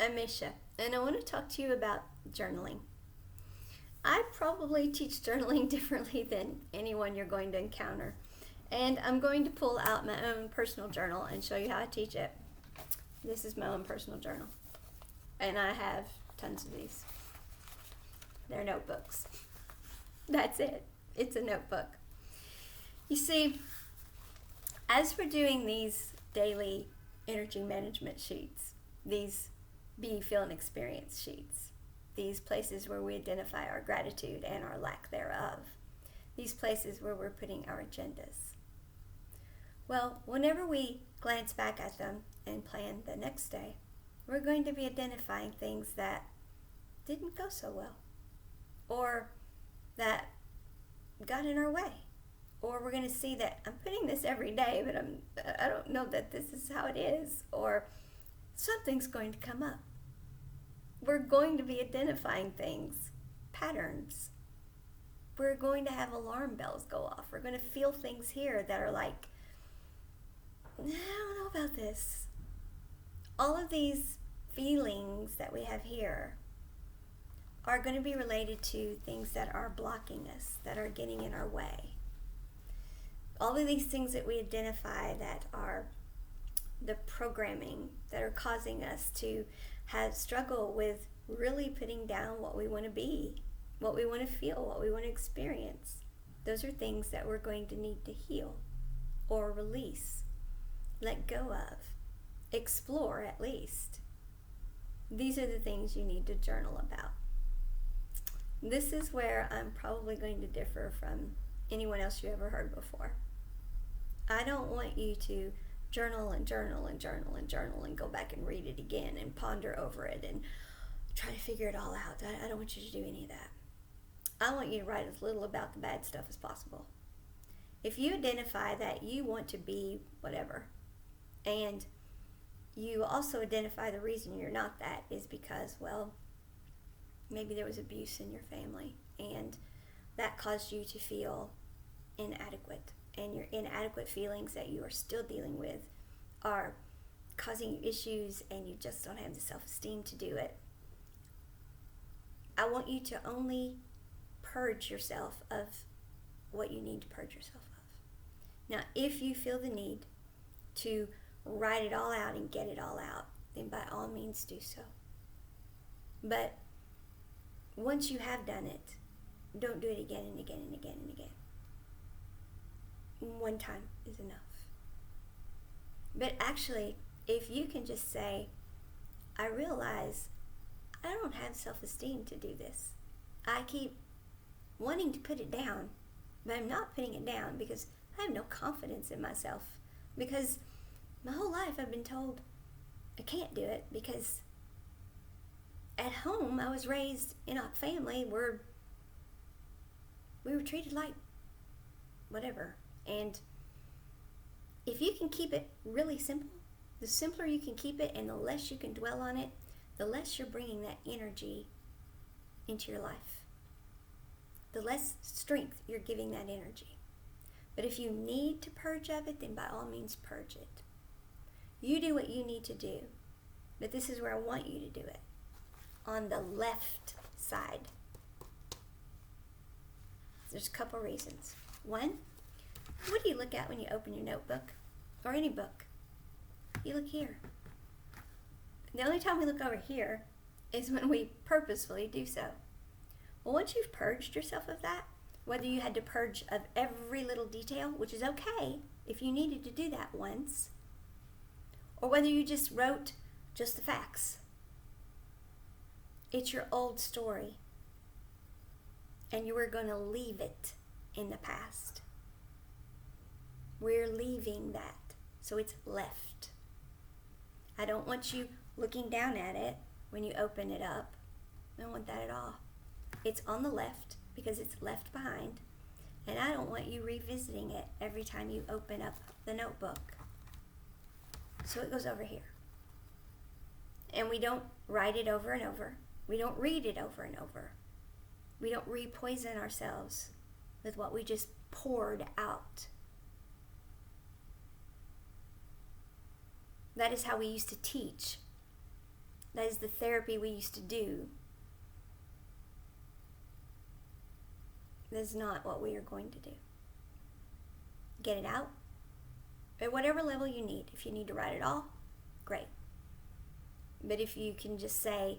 I'm Meshea, and I want to talk to you about journaling. I probably teach journaling differently than anyone you're going to encounter, and I'm going to pull out my own personal journal and show you how I teach it. This is my own personal journal, and I have tons of these. They're notebooks. That's it. It's a notebook. You see, as we're doing these daily energy management sheets, these be, feel, and experience sheets, these places where we identify our gratitude and our lack thereof, these places where we're putting our agendas. Well, whenever we glance back at them and plan the next day, we're going to be identifying things that didn't go so well, or that got in our way. Or we're going to see that I'm putting this every day, but I don't know that this is how it is. Or something's going to come up. We're going to be identifying things, patterns. We're going to have alarm bells go off. We're going to feel things here that are like, I don't know about this. All of these feelings that we have here are going to be related to things that are blocking us, that are getting in our way. All of these things that we identify that are the programming that are causing us to struggle with really putting down what we want to be, what we want to feel, what we want to experience. Those are things that we're going to need to heal or release, let go of, explore at least. These are the things you need to journal about. This is where I'm probably going to differ from anyone else you ever heard before. I don't want you to journal and journal and journal and journal and go back and read it again and ponder over it and try to figure it all out. I don't want you to do any of that. I want you to write as little about the bad stuff as possible. If you identify that you want to be whatever, and you also identify the reason you're not that is because, well, maybe there was abuse in your family and that caused you to feel inadequate, and your inadequate feelings that you are still dealing with are causing you issues and you just don't have the self-esteem to do it. I want you to only purge yourself of what you need to purge yourself of. Now, if you feel the need to write it all out and get it all out, then by all means do so. But once you have done it, don't do it again and again and again and again. One time is enough. But actually, if you can just say, I realize I don't have self-esteem to do this. I keep wanting to put it down, but I'm not putting it down because I have no confidence in myself. Because my whole life I've been told I can't do it because at home I was raised in a family where we were treated like whatever. And if you can keep it really simple, the simpler you can keep it and the less you can dwell on it, the less you're bringing that energy into your life. The less strength you're giving that energy. But if you need to purge of it, then by all means purge it. You do what you need to do. But this is where I want you to do it. On the left side. There's a couple reasons. One, what do you look at when you open your notebook or any book? You look here. The only time we look over here is when we purposefully do so. Well, once you've purged yourself of that, whether you had to purge of every little detail, which is okay if you needed to do that once, or whether you just wrote just the facts, it's your old story. And you were going to leave it in the past. We're leaving that. So it's left. I don't want you looking down at it when you open it up. I don't want that at all. It's on the left because it's left behind. And I don't want you revisiting it every time you open up the notebook. So it goes over here. And we don't write it over and over. We don't read it over and over. We don't re-poison ourselves with what we just poured out. That is how we used to teach That is the therapy we used to do. That is not what we are going to do. Get it out at whatever level you need. If you need to write it all, great. But if you can just say,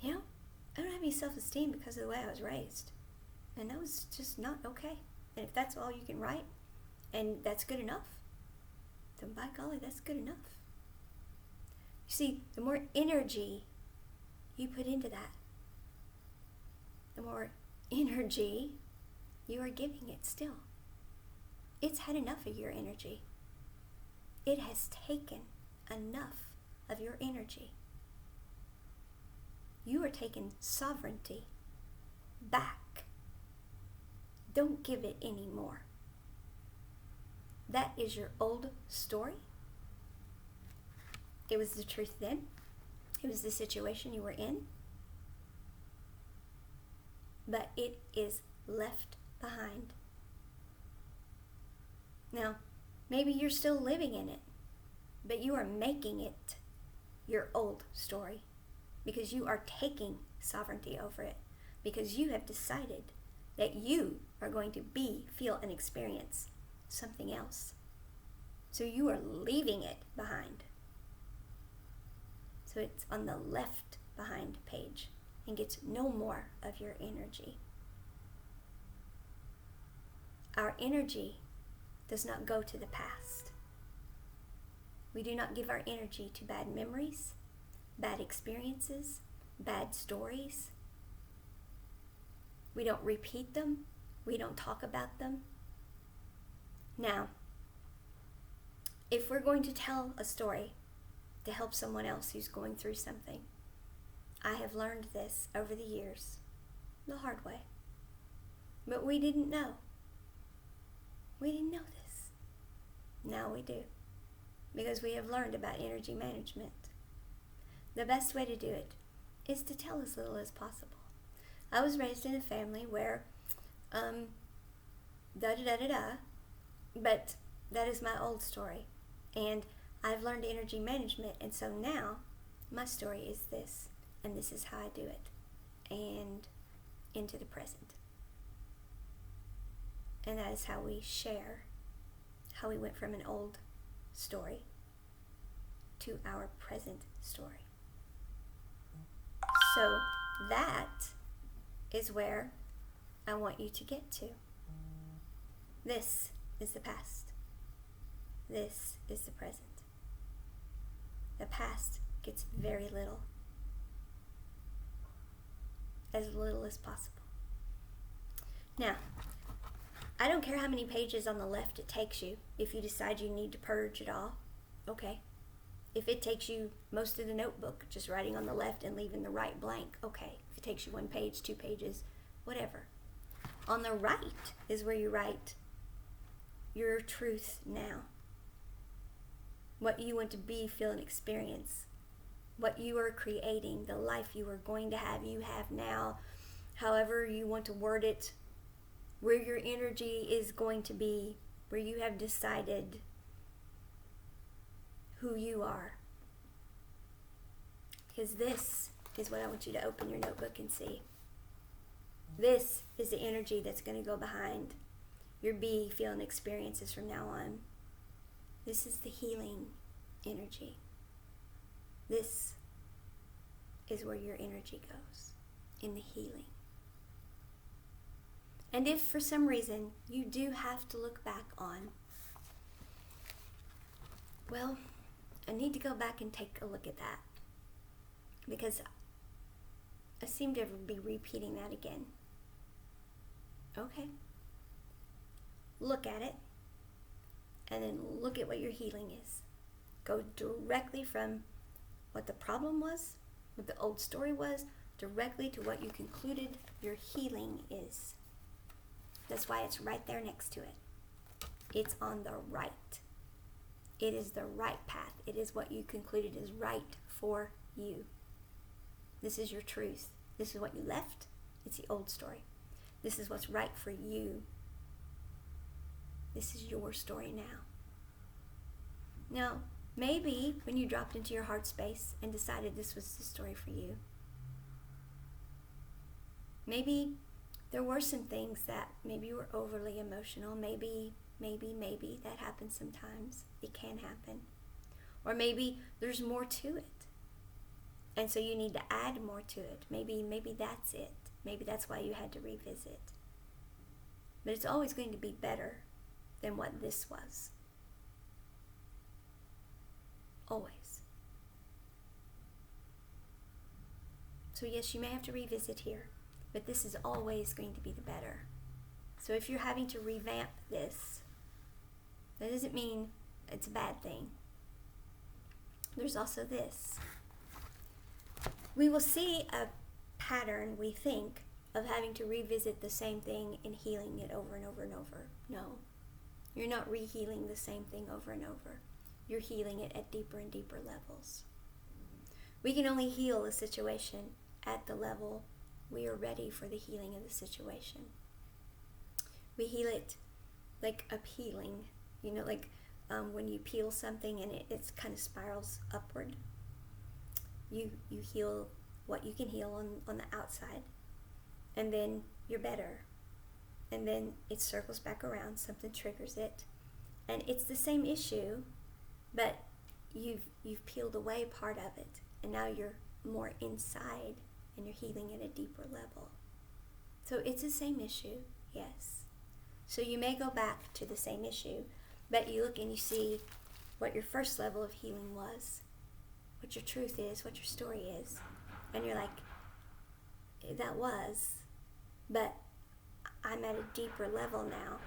I don't have any self-esteem because of the way I was raised. And that was just not okay. And if that's all you can write, and that's good enough, then by golly, that's good enough. You see, the more energy you put into that, the more energy you are giving it still. It's had enough of your energy. It has taken enough of your energy. You are taking sovereignty back. Don't give it any more. That is your old story. It was the truth then. It was the situation you were in. But it is left behind. Now, maybe you're still living in it, but you are making it your old story because you are taking sovereignty over it, because you have decided that you are going to feel, and experience something else. So you are leaving it behind. So it's on the left behind page and gets no more of your energy. Our energy does not go to the past. We do not give our energy to bad memories, bad experiences, bad stories. We don't repeat them. We don't talk about them. Now, if we're going to tell a story to help someone else who's going through something, I have learned this over the years, the hard way. But we didn't know. We didn't know this. Now we do, because we have learned about energy management. The best way to do it is to tell as little as possible. I was raised in a family where but that is my old story. And I've learned energy management, and so now my story is this, and this is how I do it, and into the present. And that is how we share how we went from an old story to our present story. So that is where I want you to get to. This is the past. This is the present. The past gets very little. As little as possible. Now, I don't care how many pages on the left it takes you. If you decide you need to purge it all, okay. If it takes you most of the notebook, just writing on the left and leaving the right blank, okay. If it takes you 1 page, 2 pages, whatever. On the right is where you write your truth now. What you want to be, feel, and experience. What you are creating, the life you are going to have, you have now, however you want to word it, where your energy is going to be, where you have decided who you are. Because this is what I want you to open your notebook and see. This is the energy that's going to go behind your be, feel, and experiences from now on. This is the healing energy. This is where your energy goes, in the healing. And if for some reason you do have to look back on, well, I need to go back and take a look at that, because I seem to be repeating that again. Okay. Look at it, and then look at what your healing is. Go directly from what the problem was, what the old story was, directly to what you concluded your healing is. That's why it's right there next to it. It's on the right. It is the right path. It is what you concluded is right for you. This is your truth. This is what you left. It's the old story. This is what's right for you. This is your story now. Now, Maybe when you dropped into your heart space and decided this was the story for you. Maybe there were some things that maybe you were overly emotional. Maybe that happens sometimes. It can happen. Or maybe there's more to it. And so you need to add more to it. Maybe that's it. Maybe that's why you had to revisit. But it's always going to be better than what this was. Always. So yes, you may have to revisit here, but this is always going to be the better. So if you're having to revamp this, that doesn't mean it's a bad thing. There's also this. We will see a pattern, we think, of having to revisit the same thing and healing it over and over and over. No, you're not re-healing the same thing over and over. You're healing it at deeper and deeper levels. We can only heal a situation at the level we are ready for the healing of the situation. We heal it like a peeling, like when you peel something and it kind of spirals upward. You heal what you can heal on the outside, and then you're better. And then it circles back around, something triggers it, and it's the same issue, but you've peeled away part of it, and now you're more inside, and you're healing at a deeper level. So it's the same issue, yes. So you may go back to the same issue, but you look and you see what your first level of healing was, what your truth is, what your story is, and you're like, that was, but I'm at a deeper level now.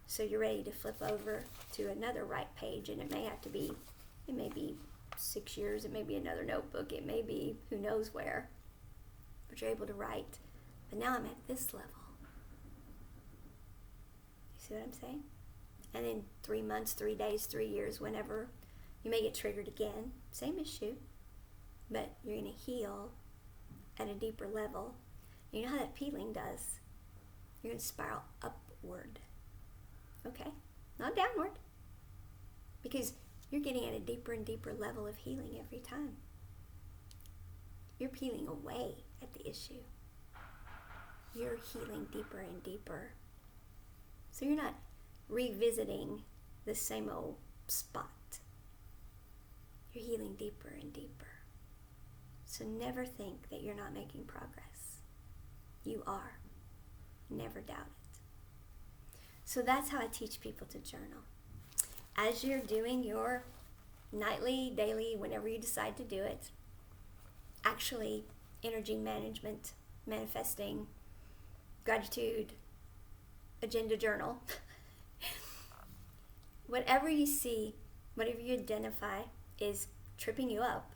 So you're ready to flip over to another right page, and it may be 6 years, it may be another notebook, it may be who knows where, but you're able to write. But now I'm at this level. You see what I'm saying? And in 3 months, 3 days, 3 years, whenever, you may get triggered again, same issue, but you're going to heal at a deeper level. You know how that peeling does? You're going to spiral upward. Okay? Not downward. Because you're getting at a deeper and deeper level of healing every time. You're peeling away at the issue. You're healing deeper and deeper. So you're not revisiting the same old spot. You're healing deeper and deeper. So never think that you're not making progress. You are. Never doubt it. So that's how I teach people to journal. As you're doing your nightly, daily, whenever you decide to do it, actually energy management, manifesting, gratitude, agenda journal, whatever you see, whatever you identify is tripping you up,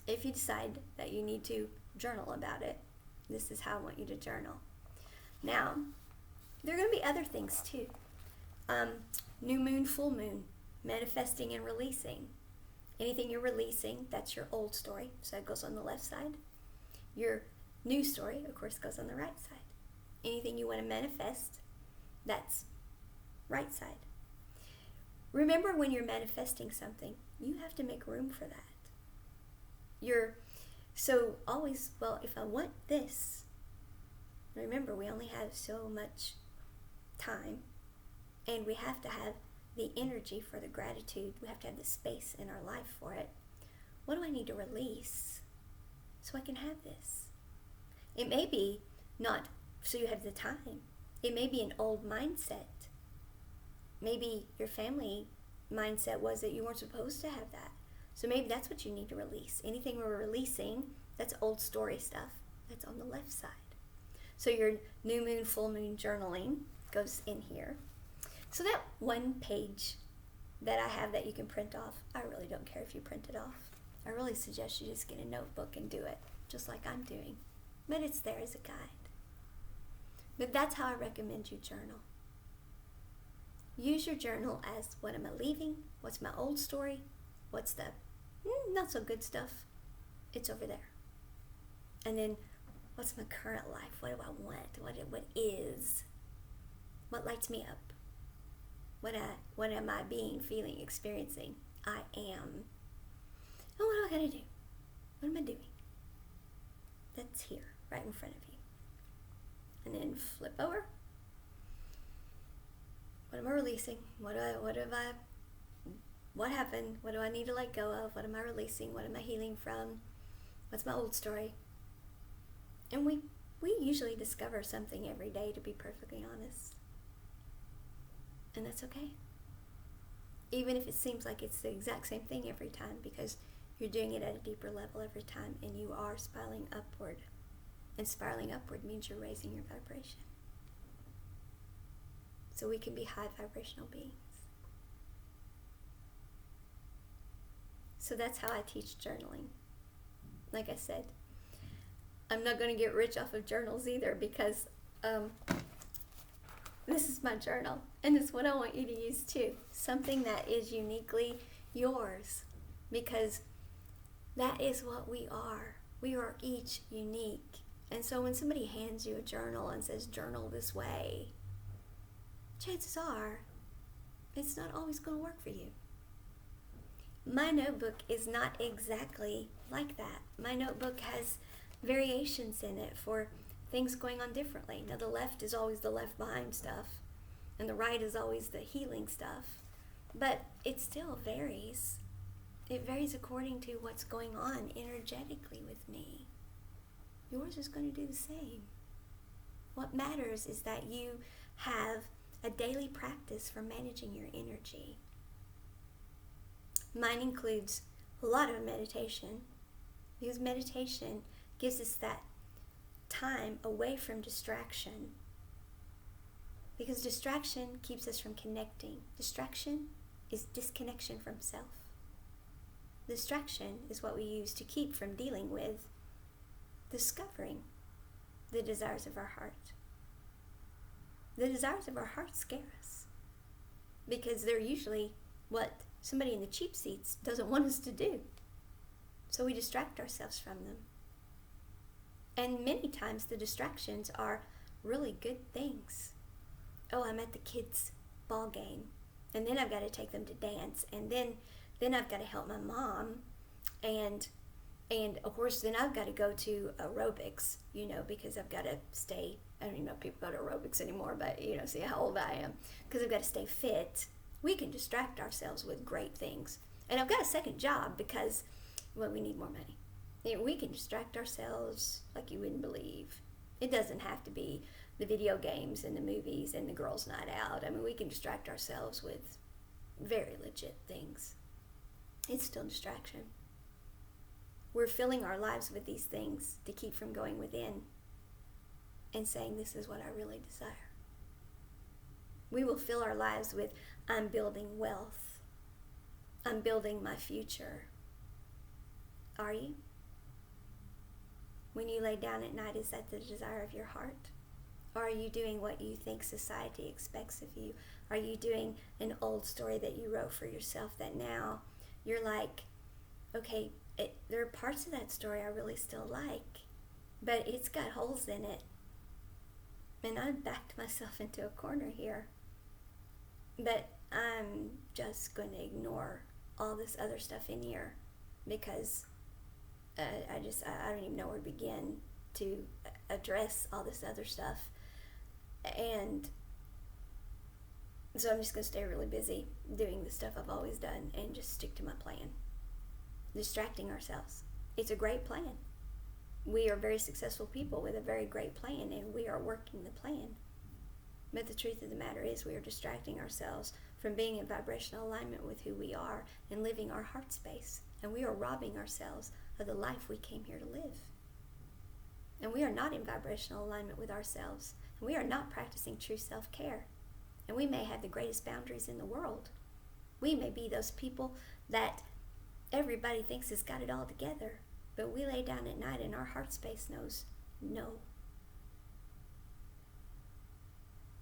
if you decide that you need to journal about it, this is how I want you to journal. Now, there are going to be other things too. New moon, full moon, manifesting and releasing. Anything you're releasing, that's your old story, so it goes on the left side. Your new story, of course, goes on the right side. Anything you want to manifest, that's right side. Remember, when you're manifesting something, you have to make room for that. So always, well, if I want this, remember, we only have so much time, and we have to have the energy for the gratitude. We have to have the space in our life for it. What do I need to release so I can have this? It may be not so you have the time. It may be an old mindset. Maybe your family mindset was that you weren't supposed to have that. So maybe that's what you need to release. Anything we're releasing, that's old story stuff. That's on the left side. So your new moon, full moon journaling goes in here. So that one page that I have that you can print off, I really don't care if you print it off. I really suggest you just get a notebook and do it, just like I'm doing. But it's there as a guide. But that's how I recommend you journal. Use your journal as, what am I leaving? What's my old story? What's the not so good stuff? It's over there. And then, what's my current life? What do I want? What is? What lights me up? What am I being, feeling, experiencing? I am. And what do I gotta do? What am I doing? That's here, right in front of you. And then flip over. What am I releasing? What happened? What do I need to let go of? What am I releasing? What am I healing from? What's my old story? And we usually discover something every day, to be perfectly honest. And that's okay. Even if it seems like it's the exact same thing every time, because you're doing it at a deeper level every time, and you are spiraling upward. And spiraling upward means you're raising your vibration. So we can be high vibrational beings. So that's how I teach journaling. Like I said, I'm not going to get rich off of journals either, because this is my journal, and it's what I want you to use too. Something that is uniquely yours, because that is what we are. We are each unique. And so when somebody hands you a journal and says, journal this way, chances are it's not always going to work for you. My notebook is not exactly like that. My notebook has variations in it for things going on differently. Now, the left is always the left behind stuff, and the right is always the healing stuff, but it still varies. It varies according to what's going on energetically with me. Yours is going to do the same. What matters is that you have a daily practice for managing your energy. Mine includes a lot of meditation, because meditation gives us that time away from distraction. Because distraction keeps us from connecting. Distraction is disconnection from self. Distraction is what we use to keep from dealing with discovering the desires of our heart. The desires of our heart scare us, because they're usually what somebody in the cheap seats doesn't want us to do. So we distract ourselves from them. And many times the distractions are really good things. Oh, I'm at the kids' ball game, and then I've got to take them to dance, and then I've got to help my mom, and of course then I've got to go to aerobics, because I've got to stay. I don't even know if people go to aerobics anymore, but see how old I am, because I've got to stay fit. We can distract ourselves with great things. And I've got a second job because, well, we need more money. We can distract ourselves like you wouldn't believe. It doesn't have to be the video games and the movies and the girls' night out. I mean, we can distract ourselves with very legit things. It's still distraction. We're filling our lives with these things to keep from going within and saying, this is what I really desire. We will fill our lives with, I'm building wealth. I'm building my future. Are you? When you lay down at night, is that the desire of your heart? Or are you doing what you think society expects of you? Are you doing an old story that you wrote for yourself that now you're like, okay, there are parts of that story I really still like, but it's got holes in it. And I've backed myself into a corner here. But I'm just going to ignore all this other stuff in here, because I don't even know where to begin to address all this other stuff. And so I'm just going to stay really busy doing the stuff I've always done and just stick to my plan. Distracting ourselves. It's a great plan. We are very successful people with a very great plan, and we are working the plan. But the truth of the matter is, we are distracting ourselves from being in vibrational alignment with who we are and living our heart space. And we are robbing ourselves of the life we came here to live. And we are not in vibrational alignment with ourselves. And we are not practicing true self-care. And we may have the greatest boundaries in the world. We may be those people that everybody thinks has got it all together. But we lay down at night and our heart space knows no.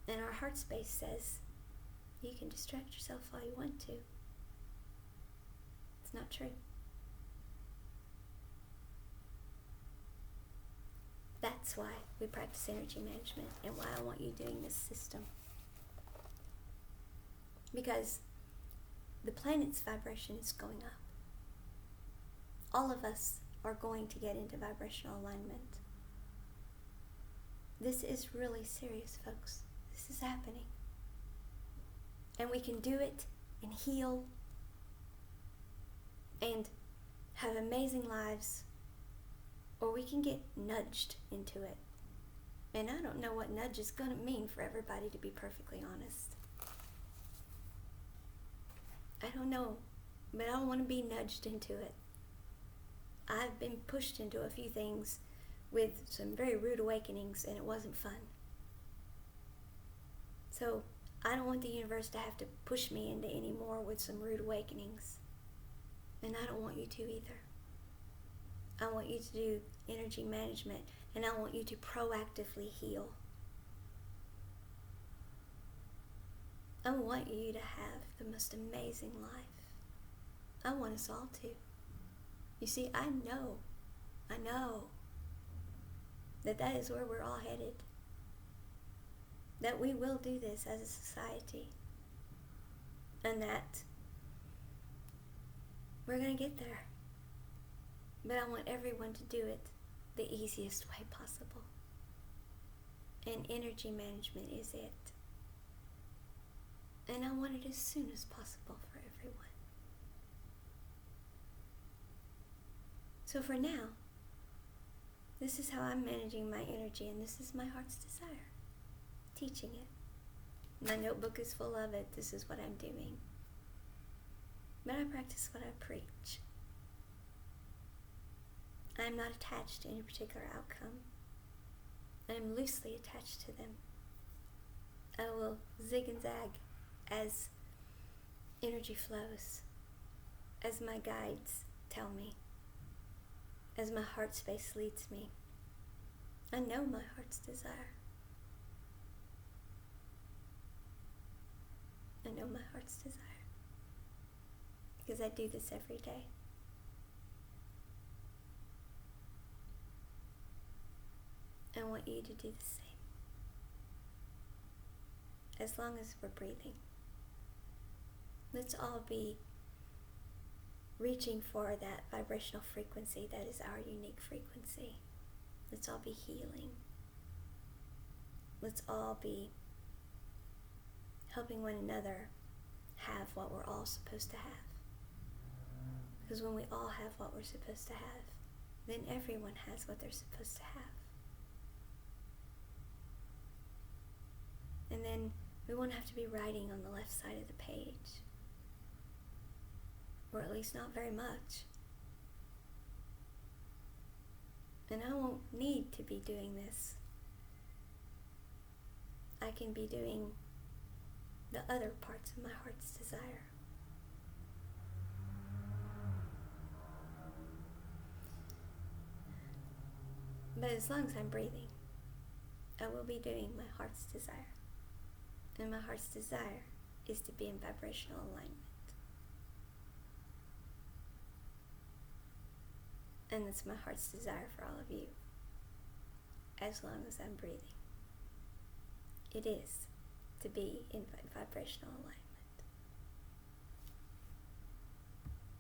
And our heart space says, you can distract yourself all you want to. It's not true. That's why we practice energy management and why I want you doing this system. because the planet's vibration is going up. All of us are going to get into vibrational alignment. This is really serious, folks. This is happening. And we can do it and heal and have amazing lives, or we can get nudged into it. And I don't know what nudge is going to mean for everybody, to be perfectly honest. I don't know, but I don't want to be nudged into it. I've been pushed into a few things with some very rude awakenings, and it wasn't fun. So I don't want the universe to have to push me into any more with some rude awakenings. And I don't want you to either. I want you to do energy management, and I want you to proactively heal. I want you to have the most amazing life. I want us all to. You see, I know that is where we're all headed. That we will do this as a society. And that we're going to get there. But I want everyone to do it the easiest way possible. And energy management is it. And I want it as soon as possible for everyone. So for now, this is how I'm managing my energy, and this is my heart's desire. Teaching it. My notebook is full of it. This is what I'm doing. But I practice what I preach. I am not attached to any particular outcome. I am loosely attached to them. I will zig and zag as energy flows, as my guides tell me, as my heart space leads me. I know my heart's desire. I know my heart's desire. Because I do this every day. I want you to do the same. As long as we're breathing. Let's all be reaching for that vibrational frequency that is our unique frequency. Let's all be healing. Let's all be helping one another have what we're all supposed to have. Because when we all have what we're supposed to have, then everyone has what they're supposed to have. And then we won't have to be writing on the left side of the page. Or at least not very much. And I won't need to be doing this. I can be doing the other parts of my heart's desire. But as long as I'm breathing, I will be doing my heart's desire. And my heart's desire is to be in vibrational alignment. And that's my heart's desire for all of you, as long as I'm breathing. It is to be in vibrational alignment.